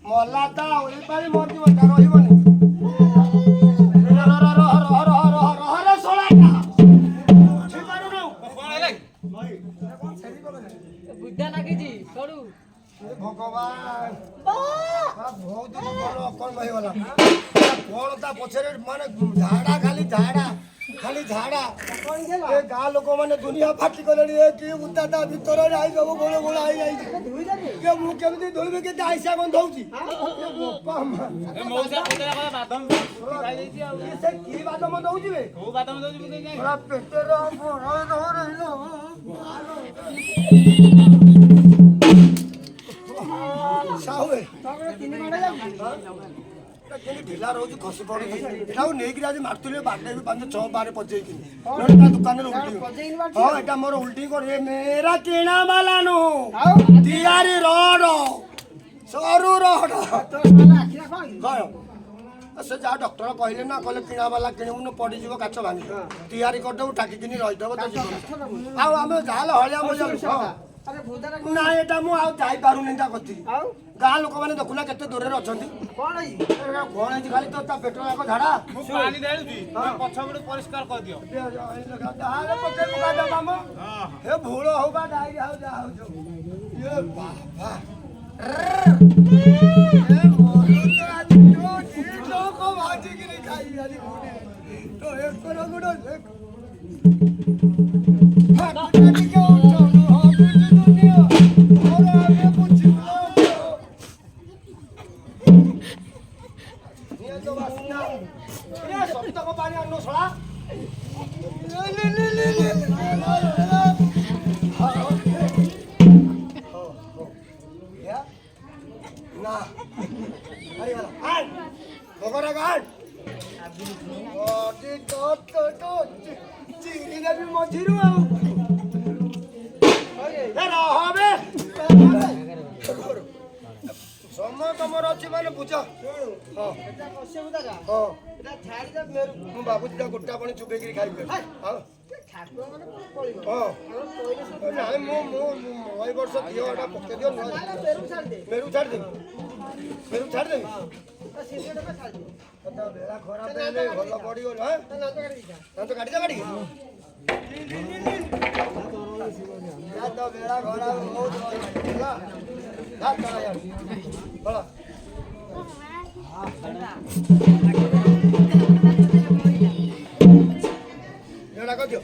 ମଲା ତ ଏଇପାଳି ମରିଯିବ ତା ରହିବନି ବୁଦ୍ଧା ଲାଗିଛି ସରୁ ଭଗବାନ ବହୁତ କଣ ହେଇଗଲା କଣ ତା ପଛରେ ମାନେ ଝାଡା ଖାଲି ଝାଡା ଏ ଗାଁ ଲୋକମାନେ ଦୁନିଆ ଫାଟି ଗଲେଣି ଏ କି ଉତ୍ତା ତା ଭିତରେ ଆଇ ସବୁ ଗୋଳ ଗୋଳ ହେଇଯାଇଛି ମୁଁ କେମିତି ଧୋଇବି କେତେ ଆଇସା ଗନ୍ଧ ହଉଛି ସେ କି ବାଦମ ଦଉଛି ବେ ପେଟରେ ଢିଲା ରହୁଛି ଖସି ପଡୁଛି ଏଟାକୁ ନେଇକିରି ଆଜି ମାରୁଥିଲେ ବାଡେଇବି 5-6 ବାରେ ପଚେଇକି ତା ଦୋକାନରେ ଉଲ୍ଟି ହଁ ଏଟା ମୋର ଉଲ୍ଟି କରି ମେରା କିଣା ବାଲା ନୁ ତିଆରି ରଡ ସରୁ ରଡ ସେ ଯାହା ଡକ୍ଟର କହିଲେ ନା କହିଲେ କିଣା ବାଲା କିଣିବୁନୁ ପଡିଯିବ କାଚ ଭାଙ୍ଗି ତିଆରି କରିଦେବୁ ଟାକିକିନି ରହିଦେବ ତ ଆଉ ଆମେ ଯାହାହେଲେ ହଳିଆ ମଳିଆ ନା ଏଟା ମୁଁ ଆଉ ଯାଇପାରୁନି ତା କତିକି ଗାଁ ଲୋକମାନେ ଦେଖୁନା କେତେ ଦୂରରେ ଅଛନ୍ତି କଣ ହେଇଛି ଖାଲି ତ ତା ପେଟ ଯାକ ଝାଡା ପାଣି ଢାଳୁଛି ପଛପଟେ ପରିଷ୍କାର କରିଦିଅ ଏ ଭୁଳ ହଉ ବା ଡାଇରିଆ ହଉ ଯାହା ହଉ ବାବା ଭାଜିକିରି ଖାଇ ତ ଏକର ଗୁଡ ସପ୍ତକ ପାଣି ଆଣୁ ଶଳା ନା ଭୋଗରା ଗାଡ ଚିରିଦେବି ମଝିରୁ ଆଉ ରହବେ ସମୟ ତମର ଅଛି ମାନେ ବୁଝ ମୁଁ ଭାବୁଛି ତା ଗୋଟା ପାଣି ଚୁବେଇକିରି ଖାଇବି ନାଇଁ ମୁଁ ଏଇ ବର୍ଷ ଦିଅଟା ପକେଇ ଦିଅ ମେରୁ ଛାଡ଼ିଦେବି ବେଳା ଖରାପ ହେଲେ ଭଲ ପଡ଼ିଗଲ ଦାନ୍ତ କାଟିଛ କାଟିକି ବେଳା ଖରାପ ବହୁତ ଏଗୁଡ଼ା କରିଦିଅ